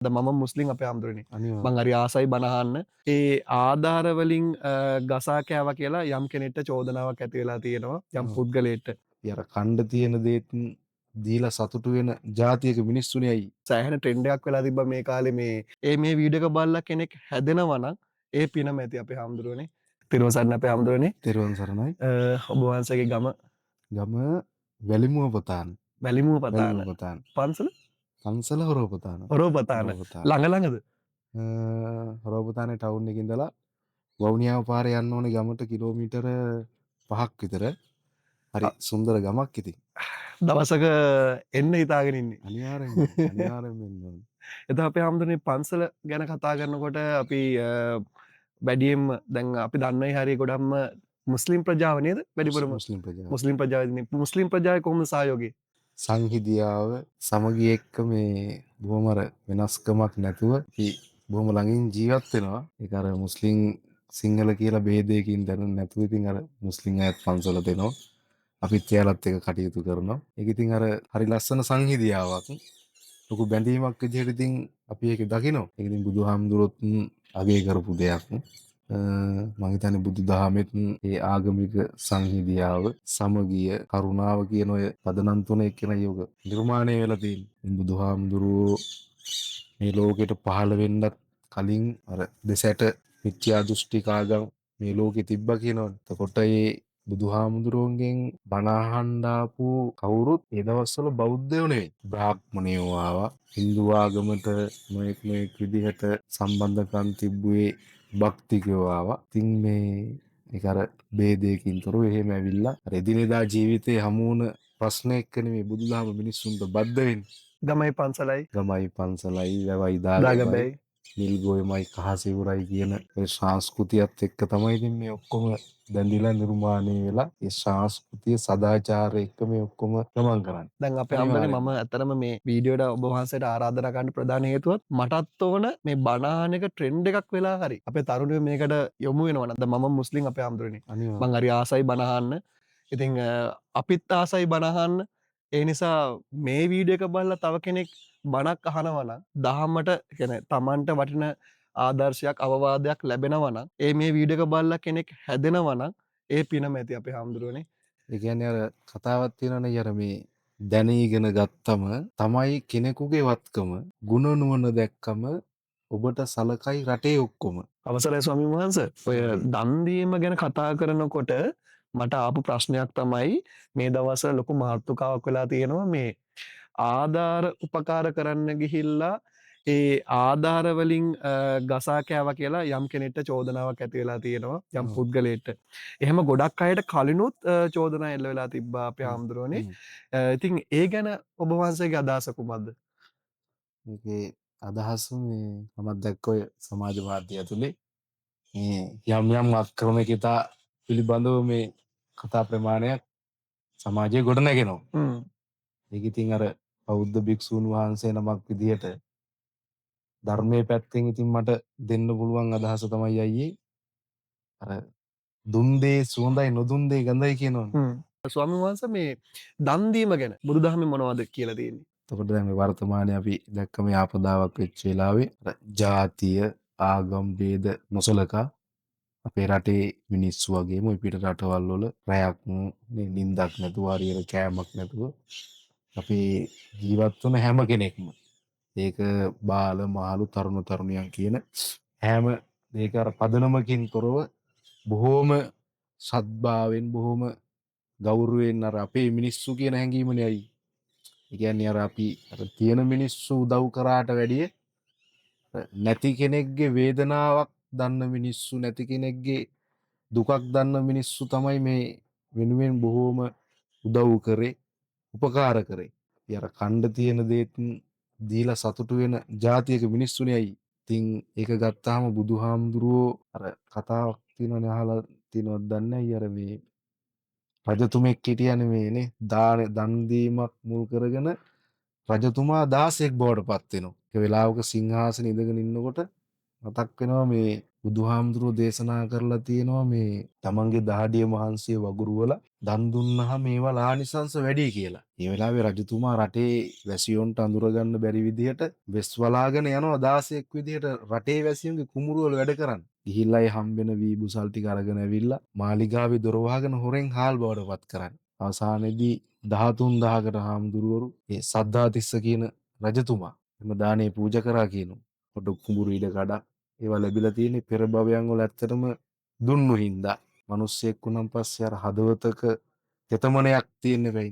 මම මුස්ලිම් අපේ හාමුදුරනේ. අනිවාර්යෙන්. මං හරි ආසයි බණ අහන්න. ඒ ආධාර වලින් ගසා කෑවා කියලා යම් කෙනෙක්ට චෝදනාවක් ඇති වෙලා තියෙනවා යම් ඔව්. පුද්ගලයෙක්ට. අර කණ්ඩ තියෙන දේත් දීලා සතුටු වෙන ජාතියක මිනිස්සුනේ අයි. සෑහෙන ට්‍රෙන්ඩ් එකක් වෙලා තිබ්බා මේ කාලේ මේ වීඩියෝ එක බලලා කෙනෙක් හැදෙනවා නම් ඒ පිනම ඇති අපේ හාමුදුරනේ. තිරුවන් සරණයි අපේ හාමුදුරනේ. තෙරුවන් සරණයි. ඔබ වහන්සේගේ ගම ගම වැලිමුව පතාන. වැලිමුව පතාන. වැලිමුව පතාන. පන්සල පන්සල හොරෝපතාන. හොරෝපතාන. හොරෝපතාන. ළඟ ළඟද? හොරෝපතානේ ටවුන් එකේ ඉඳලා වවුනියාව පාරේ යන්න ඕනේ ගමට කිලෝමීටර 5ක් විතර. හරි සුන්දර ගමක් ඉතින්. දවසක එන්න හිතාගෙන ඉන්නේ. අනිවාර්යෙන් වෙන්න ඕනේ. එතකොට අපේ හාමුදුරනේ පන්සල ගැන කතා කරනකොට අපි වැඩියෙන්ම දැන් අපි දන්නයි හරිය ගොඩක්ම මුස්ලිම් ප්‍රජාව නේද? වැඩිපුරම මුස්ලිම් ප්‍රජාව. මුස්ලිම් ප්‍රජාවනේ. මුස්ලිම් ප්‍රජාවේ කොහොමද සහයෝගය? සංහිදියාව සමගිය එක්ක මේ බොහොම වෙනස්කමක් නැතුව අපි බොහොම ළඟින් ජීවත් වෙනවා. ඒක අර මුස්ලිම් සිංහල කියලා ભેදයකින් දැනුම් නැතුව ඉතින් අර මුස්ලිම් අයත් පන්සල දෙනවා. අපිත් එයාලත් එක්ක කටයුතු කරනවා. ඒක ඉතින් අර හරි ලස්සන සංහිදියාවක්. ලොකු බැඳීමක් විදිහට ඉතින් අපි ඒක දකිනවා. ඒක ඉතින් බුදුහාමුදුරුවොත් අගය කරපු දෙයක්. මම හිතන්නේ බුදුදහමෙත් ඒ ආගමික සංහිදියාව, සමගිය, කරුණාව කියන ඔය පදනම් තුන එක්කෙන යෝග නිර්මාණය වෙලා තියෙන්නේ. බුදුහාමුදුරුවෝ මේ ලෝකෙට පහළ වෙන්නත් කලින් අර දෙසැට මිත්‍යා දෘෂ්ටික ආගම් මේ ලෝකෙ තිබ්බා කියනවනේ. එතකොට මේ බුදුහාමුදුරුවන්ගෙන් බණ අහන්න ආපු කවුරුත් ඒ දවස්වල බෞද්ධයෝ නෙවෙයි. බ්‍රාහ්මණයෝ ආවා. හින්දු ආගමට මේක විදිහට සම්බන්ධකම් තිබ්බුවේ භක්තිකයෝ ආවා. ඉතින් මේ ඒක අර ભેදයකින් තොරව එහෙම ඇවිල්ලා අර එදිනෙදා ජීවිතේ හමු වුණ ප්‍රශ්න එක්ක නෙමෙයි බුදුදහම මිනිස්සුන්ට බද්ධ වෙන්නේ. ගමයි පන්සලයි ගමයි පන්සලයි වැවයි දාගබයි නිල්ගොයමයි කහසිවුරයි කියන ඒ සංස්කෘතියත් එක්ක තමයි ඉතින් මේ ඔක්කොම බැඳිලා නිර්මාණය වෙලා ඒ සංස්කෘතිය සදාචාරය එක්ක මේ ඔක්කොම ගමන් කරන්නේ. දැන් අපේ හාමුදුරනේ මම ඇත්තටම මේ වීඩියෝට ඔබ වහන්සේට ආරාධනා කරන්න ප්‍රධාන හේතුවත් මටත් ඕන මේ බණ අහන එක ට්‍රෙන්ඩ් එකක් වෙලා හරි අපේ තරුණයෝ මේකට යොමු වෙනවා නේද? මම මුස්ලිම් අපේ හාමුදුරනේ. මං හරි ආසයි බණ අහන්න. ඉතින් අපිත් ආසයි බණ අහන්න. ඒ නිසා මේ වීඩියෝ එක බලලා තව කෙනෙක් බණක් අහනවා නම් දහමට කියන්නේ Tamanට වටින ආදර්ශයක් අවවාදයක් ලැබෙනවා නම් මේ වීඩියෝ එක බලලා කෙනෙක් හැදෙනවා නම් ඒ පිනම ඇති අපේ හාමුදුරනේ. ඒ කියන්නේ අර කතාවක් තියෙනවනේ අර මේ දැනීගෙන ගත්තම තමයි කෙනෙකුගේ වත්කම ගුණ නුවණ දැක්කම ඔබට සලකයි රටේ ඔක්කොම. අවසරයි ස්වාමීන් වහන්සේ. ඔය දන් දීම ගැන කතා කරනකොට මට ආපු ප්‍රශ්නයක් තමයි මේ දවස්වල ලොකු මාතෘකාවක් වෙලා තියෙනවා මේ ආධාර උපකාර කරන්න ගිහිල්ලා ඒ ආධාර වලින් ගසා කෑවා කියලා යම් කෙනෙක්ට චෝදනාවක් ඇති වෙලා තියෙනවා යම් පුද්ගලයෙක්ට. එහෙම ගොඩක් අයට කලිනුත් චෝදනා එල්ල වෙලා තිබ්බා අපේ හාමුදුරනේ. ඉතින් ඒ ගැන ඔබ වහන්සේගේ අදහස කුමක්ද? මේකේ අදහස මේ මම දැක්ක ඔය සමාජ මාධ්‍ය ඇතුලේ මේ යම් අක්‍රමිකතා පිළිබඳව මේ කතා ප්‍රමාණයක් සමාජයේ ගොඩ නැගෙනවා. ඒක ඉතින් අර බෞද්ධ භික්ෂූන් වහන්සේ නමක් විදිහට ධර්මයේ පැත්තෙන් ඉතින් මට දෙන්න පුළුවන් අදහස තමයි අයියේ අර දුන් දේ සුවඳයි නොදුන් දේ ගඳයි කියනවනේ. ස්වාමීන් වහන්සේ මේ දන් දීම ගැන බුදුදහමේ මොනවද කියලා තියෙන්නේ? එතකොට දැන් මේ වර්තමානයේ අපි දැක්ක මේ ආපදාවක් වෙච්ච වෙලාවේ අර ජාතිය ආගම් ભેද නොසලකා අපේ රටේ මිනිස්සු වගේම ওই පිට රටවල් වල රැයක් නිින්දක් නැතුව හරියට කෑමක් නැතුව අපි ජීවත් වන හැම කෙනෙක්ම ඒක බාල මහලු තරුණ තරුණියන් කියන හැම මේක අර පදනමකින් තොරව බොහෝම සද්භාවයෙන් බොහෝම ගෞරවයෙන් අර අපේ මිනිස්සු කියන හැඟීමනේ අයි. ඒ කියන්නේ අර අපි අර තියෙන මිනිස්සු උදව් කරාට වැඩිය නැති කෙනෙක්ගේ වේදනාවක් දන්න මිනිස්සු නැති කෙනෙක්ගේ දුකක් දන්න මිනිස්සු තමයි මේ වෙනුවෙන් බොහෝම උදව් කරේ උපකාර කරේ. අර කණ්ඩ තියෙන දේත් දීලා සතුටු වෙන ජාතියක මිනිස්සුනේ අයි. ඉතින් ඒක ගත්තාම බුදුහාමුදුරුවෝ අර කතාවක් තියෙනවනේ අහලා තියෙනවද දන්නේ නැහැ. අර මේ රජතුමෙක් හිටියනේ මේනේ දන් දීමක් මුල් කරගෙන රජතුමා 16ක් බවට පත් වෙනවා. ඒ වෙලාවක සිංහාසනේ ඉඳගෙන ඉන්නකොට මතක් වෙනවා මේ බුදුහාමුදුරුවෝ දේශනා කරලා තියෙනවා මේ තමන්ගේ දහඩිය මහන්සිය වගුරුවලා දන් දුන්නාම මේවා ආනිසංස වැඩි කියලා. ඒ වෙලාවේ රජතුමා රටේ වැසියොන්ට අඳුරගන්න බැරි විදිහට වෙස් වලාගෙන යනවා 16ක් විදිහට රටේ වැසියන්ගේ කුමුරු වල වැඩ කරන්න. ගිහිල්ලා ඒ හම්බෙන වීබුසල් ටික අරගෙන ඇවිල්ලා මාලිගාවේ දොර වහගෙන හොරෙන් හාල් බවට පත් කරන්නේ. අවසානයේදී 13000කට හාමුදුරුවරු ඒ සද්ධාතිස්ස කියන රජතුමා එම දානේ පූජා කරා කියනවා. පොඩ කුඹුරු ඉඩ කඩක් ඒවා ලැබිලා තියෙන්නේ පෙර භවයන් වල ඇත්තටම දුන්නු හින්දා. මිනිස්සෙක් වුණන් පස්සේ අර හදවතක තෙතමනයක් තියෙන්න වෙයි.